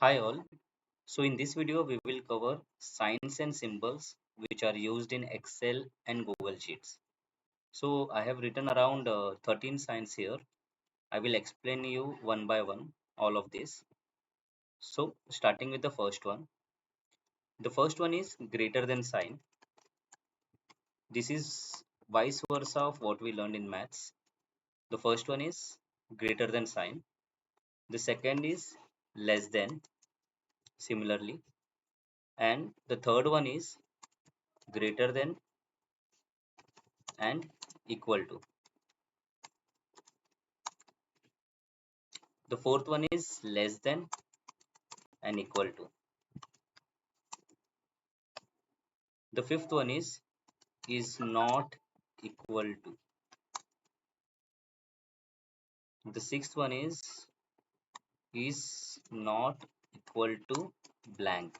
Hi all. So in this video we will cover signs and symbols which are used in Excel and Google Sheets. So I have written around 13 signs here. I will explain you one by one all of this. So starting with the first one. The first one is greater than sign. This is vice versa of what we learned in maths. The first one is greater than sign. The second is less than similarly. And the third one is greater than and equal to. The fourth one is less than and equal to. The fifth one is not equal to. The sixth one is not equal to blank.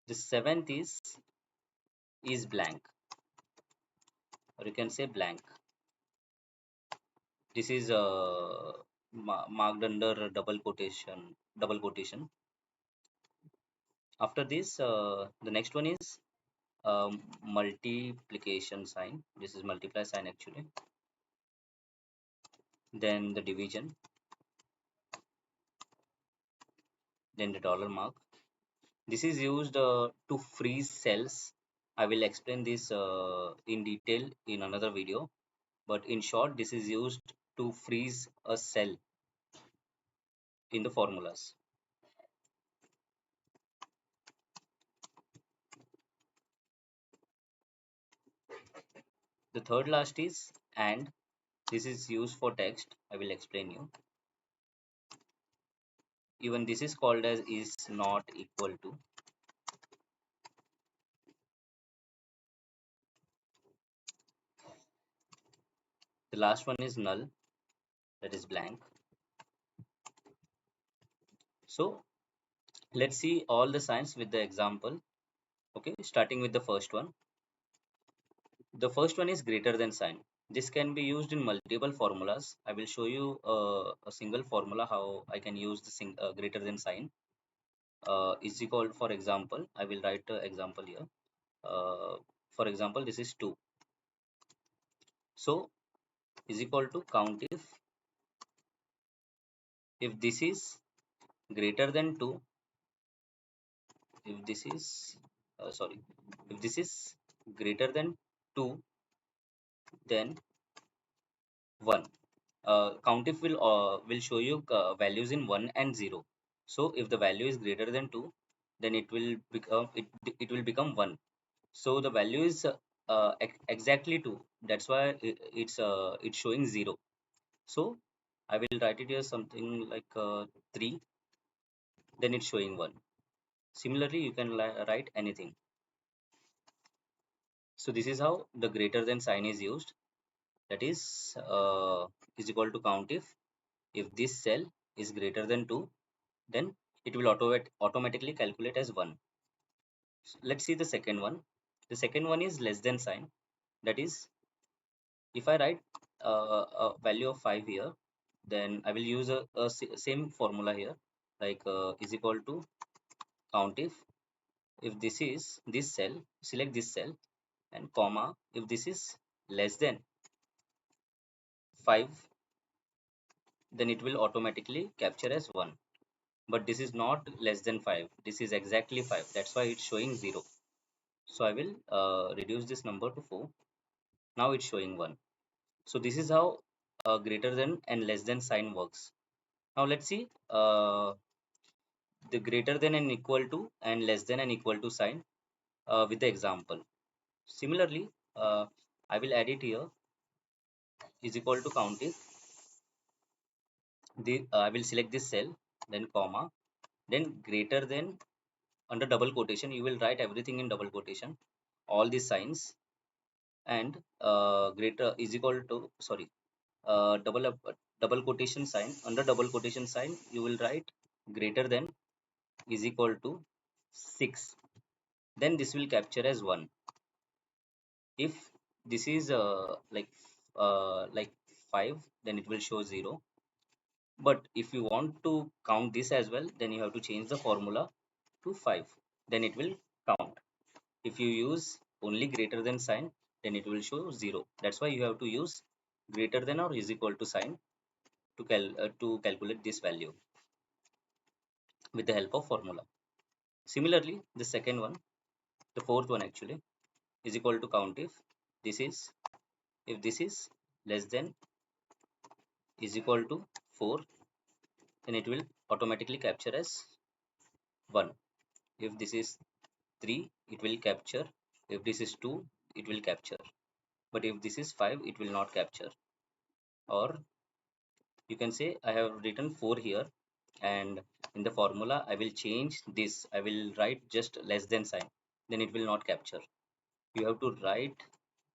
The seventh is blank, or you can say blank. This is marked under double quotation. After this, the next one is multiplication sign. This is multiply sign actually. Then the division, then the dollar mark. This is used to freeze cells. I will explain this in detail in another video, but in short, this is used to freeze a cell in the formulas. The third last is and. This is used for text. I will explain you. Even this is called as is not equal to. The last one is null, that is blank. So let's see all the signs with the example. Okay, starting with the first one. The first one is greater than sign. This can be used in multiple formulas. I will show you a single formula how I can use the greater than sign. Is equal, for example, I will write an example here. For example, this is 2. So is equal to count if this is greater than 2, if this is sorry, if this is greater than 2, then 1. Count if will show you values in 1 and 0. So if the value is greater than 2, then it will become 1. So the value is exactly 2. That's why it's showing 0. So I will write it here something like 3, then it's showing 1. Similarly, you can write anything. So this is how the greater than sign is used. That is equal to count if this cell is greater than 2, then it will automatically calculate as 1. So let's see the second one. The second one is less than sign. That is, if I write a value of 5 here, then I will use same formula here, like is equal to count if this is this cell, select this cell, and comma if this is less than 5, then it will automatically capture as 1. But this is not less than 5, this is exactly 5, that's why it's showing 0. So I will reduce this number to 4. Now it's showing 1. So this is how greater than and less than sign works. Now let's see the greater than and equal to and less than and equal to sign with the example. Similarly, I will add it here, is equal to count if I will select this cell, then comma, then greater than, under double quotation you will write everything in double quotation, all these signs, and greater is equal to, sorry, double quotation sign, under double quotation sign you will write greater than is equal to 6, then this will capture as 1. If this is like 5, then it will show 0. But if you want to count this as well, then you have to change the formula to 5, then it will count. If you use only greater than sign, then it will show 0. That's why you have to use greater than or is equal to sign to calculate this value with the help of formula. Similarly, the second one, the fourth one actually, is equal to count if this is less than is equal to 4, then it will automatically capture as 1. If this is 3, it will capture. If this is 2, it will capture. But if this is 5, it will not capture. Or you can say I have written 4 here, and in the formula I will change this. I will write just less than sign, then it will not capture. You have to write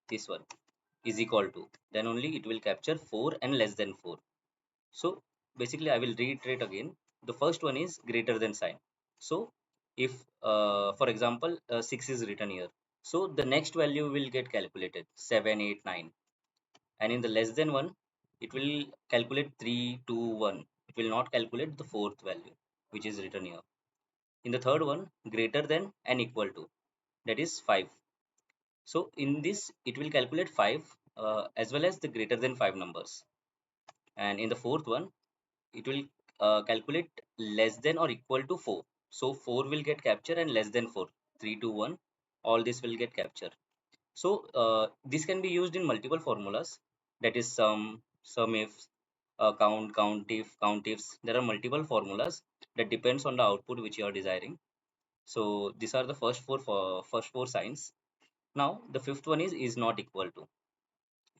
this one is equal to, then only it will capture 4 and less than 4. So basically I will reiterate again. The first one is greater than sign. So if for example 6 is written here, so the next value will get calculated 7, 8, 9, and in the less than one it will calculate 3, 2, 1. It will not calculate the fourth value which is written here. In the third one, greater than and equal to, that is 5. So in this it will calculate 5 as well as the greater than 5 numbers. And in the fourth one it will calculate less than or equal to 4. So 4 will get captured and less than 4, 3, 2, 1, all this will get captured. So this can be used in multiple formulas, that is sum if, count if, count ifs. There are multiple formulas that depends on the output which you are desiring. So these are the first four signs. Now the fifth one is not equal to.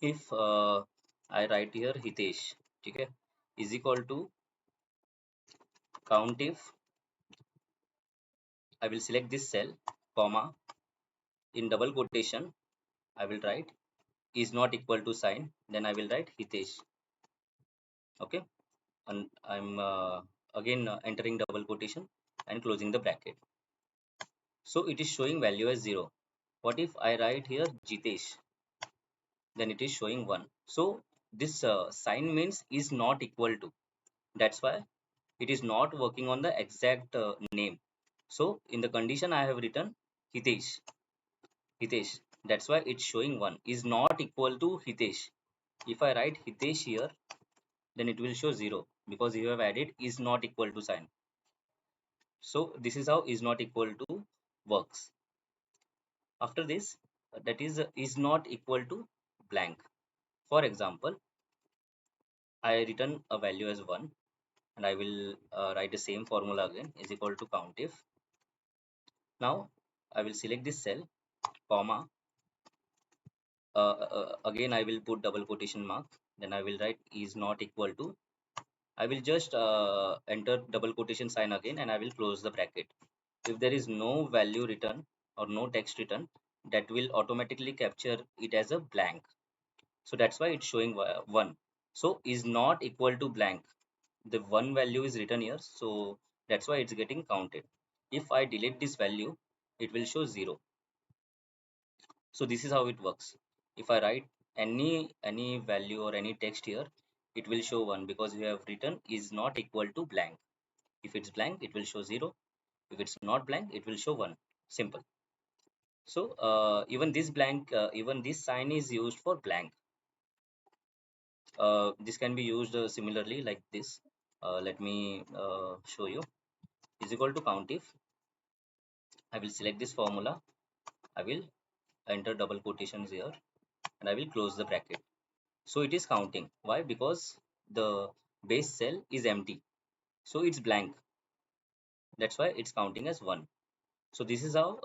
If I write here Hitesh, okay, is equal to count if, I will select this cell, comma, in double quotation I will write is not equal to sign, then I will write Hitesh. Okay, and I'm again entering double quotation and closing the bracket. So it is showing value as 0. What if I write here Jitesh? Then it is showing 1. So this sign means is not equal to. That's why it is not working on the exact name. So in the condition I have written Hitesh. Hitesh. That's why it's showing 1 is not equal to Hitesh. If I write Hitesh here, then it will show 0 because you have added is not equal to sign. So this is how is not equal to works. After this, that is not equal to blank. For example, I return a value as 1 and I will write the same formula again is equal to count if. Now I will select this cell, comma, again I will put double quotation mark, then I will write is not equal to. I will just enter double quotation sign again and I will close the bracket. If there is no value written or no text written, that will automatically capture it as a blank. So that's why it's showing 1. So is not equal to blank. The 1 value is written here, so that's why it's getting counted. If I delete this value, it will show 0. So this is how it works. If I write any value or any text here, it will show 1 because we have written is not equal to blank. If it's blank, it will show 0. If it's not blank, it will show 1. Simple. So even this sign is used for blank. This can be used similarly like this. Let me show you. Is equal to count if. I will select this formula. I will enter double quotations here and I will close the bracket. So it is counting. Why? Because the base cell is empty. So it's blank. That's why it's counting as 1. So this is how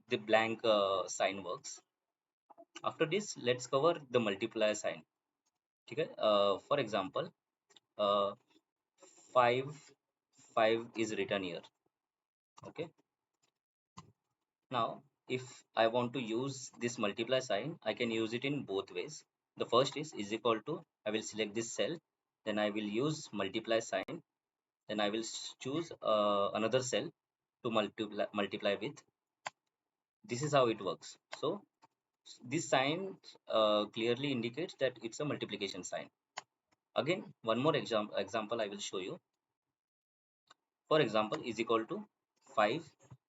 the blank sign works. After this, let's cover the multiplier sign. Okay? For example, uh, 5 5 is written here. Okay, now if I want to use this multiply sign, I can use it in both ways. The first is equal to, I will select this cell, then I will use multiply sign, then I will choose another cell to multiply with. This is how it works. So This sign clearly indicates that it's a multiplication sign. Again, one more example I will show you. For example, is equal to 5.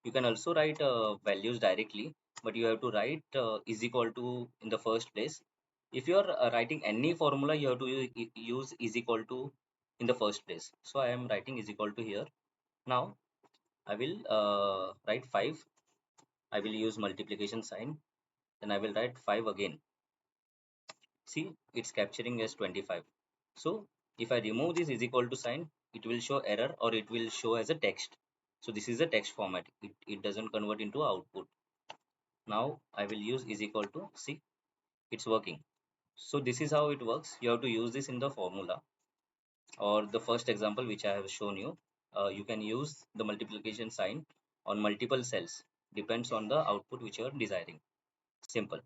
You can also write values directly, but you have to write is equal to in the first place. If you are writing any formula, you have to use is equal to in the first place. So I am writing is equal to here. Now I will write 5. I will use multiplication sign. Then I will write 5 again. See, it's capturing as 25. So if I remove this is equal to sign, it will show error or it will show as a text. So this is a text format. It doesn't convert into output. Now I will use is equal to, see, it's working. So this is how it works. You have to use this in the formula or the first example which I have shown you. You can use the multiplication sign on multiple cells. Depends on the output which you are desiring. Simple.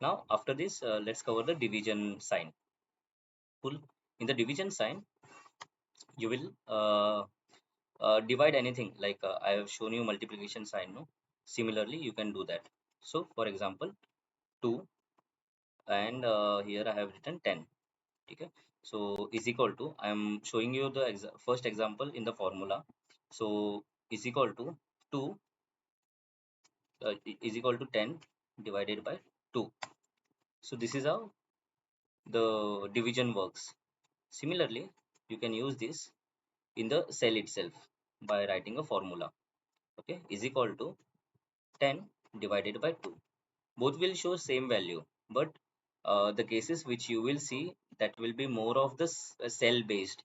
Now after this, let's cover the division sign. Cool. In the division sign, you will divide anything like I have shown you multiplication sign. No, similarly you can do that. So for example, 2 and here I have written 10. Okay, so is equal to, I am showing you the first example in the formula. So is equal to 2 is equal to 10 divided by 2. So this is how the division works. Similarly, you can use this in the cell itself by writing a formula. Okay, is equal to 10 divided by 2. Both will show same value, but the cases which you will see, that will be more of the cell based.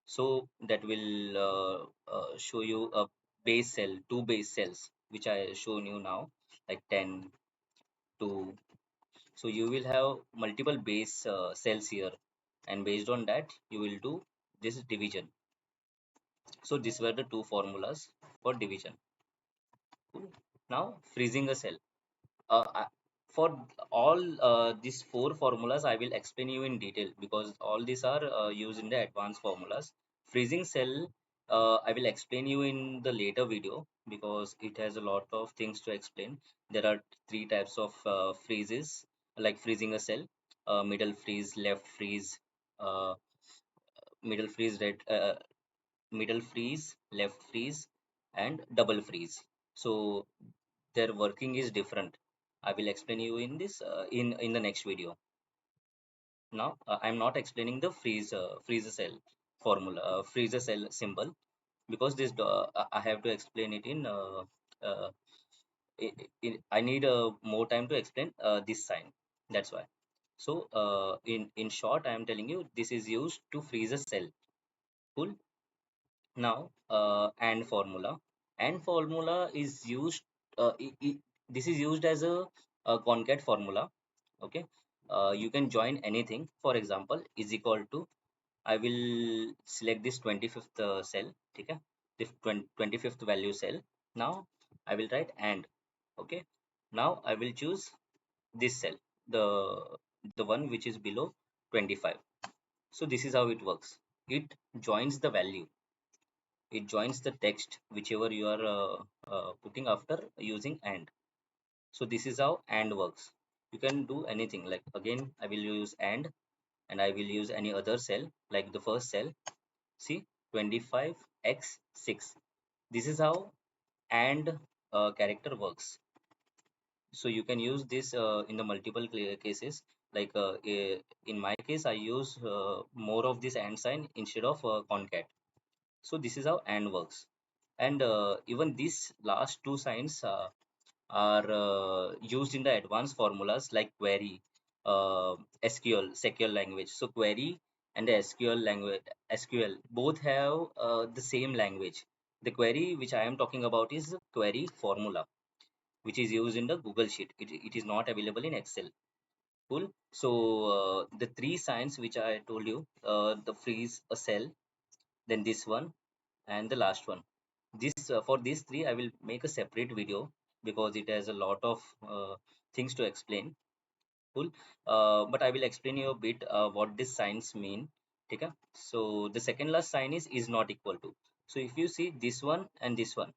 So that will show you a base cell, two base cells, which I shown you now, like 10, 2. So you will have multiple base cells here, and based on that, you will do this division. So these were the two formulas for division. Cool. Now freezing a cell. For all these four formulas, I will explain you in detail because all these are used in the advanced formulas. Freezing cell, I will explain you in the later video because it has a lot of things to explain. There are three types of freezes, like freezing a cell: middle freeze, left freeze, uh, middle freeze, middle freeze, left freeze, and double freeze. So their working is different. I will explain you in this in the next video. Now I'm not explaining the freezer cell formula, freezer cell symbol, because this I have to explain it in uh, I need more time to explain this sign. That's why. So in short, I am telling you this is used to freeze a cell. Cool. Now and formula is used, this is used as a concat formula. Okay, you can join anything. For example, is equal to, I will select this 25th cell. Okay, this 25th value cell. Now I will write and. Okay, now I will choose this cell, the one which is below 25. So this is how it works. It joins the value, it joins the text whichever you are putting after using and. So this is how and works. You can do anything, like again I will use and I will use any other cell like the first cell. See, 25x6. This is how and character works. So you can use this in the multiple cases, like in my case I use more of this and sign instead of concat. So this is how and works. And even these last two signs are used in the advanced formulas like query, SQL, SQL language. So query and the SQL language, SQL both have the same language. The query which I am talking about is the query formula, which is used in the Google Sheet. It is not available in Excel. Cool. So the three signs which I told you, the freeze a cell, then this one, and the last one. This for these three I will make a separate video because it has a lot of things to explain. Cool. But I will explain you a bit what these signs mean. Okay, so the second last sign is not equal to. So if you see this one and this one,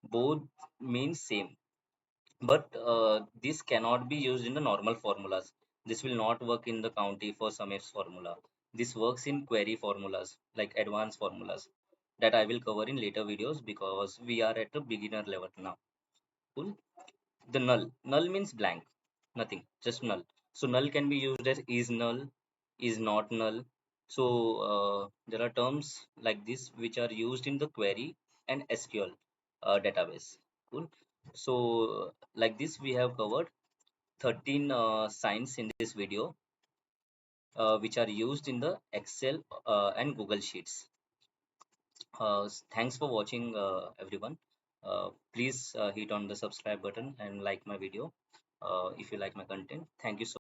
both mean same. but this cannot be used in the normal formulas. This will not work in the county for sum ifs formula. This works in query formulas, like advanced formulas, that I will cover in later videos because we are at the beginner level now. Cool. The null, null means blank, nothing, just null. So null can be used as is null, is not null. So there are terms like this which are used in the query and SQL database. Cool. So like this we have covered 13 signs in this video, which are used in the Excel and Google Sheets. Thanks for watching, everyone. Please hit on the subscribe button and like my video if you like my content. Thank you so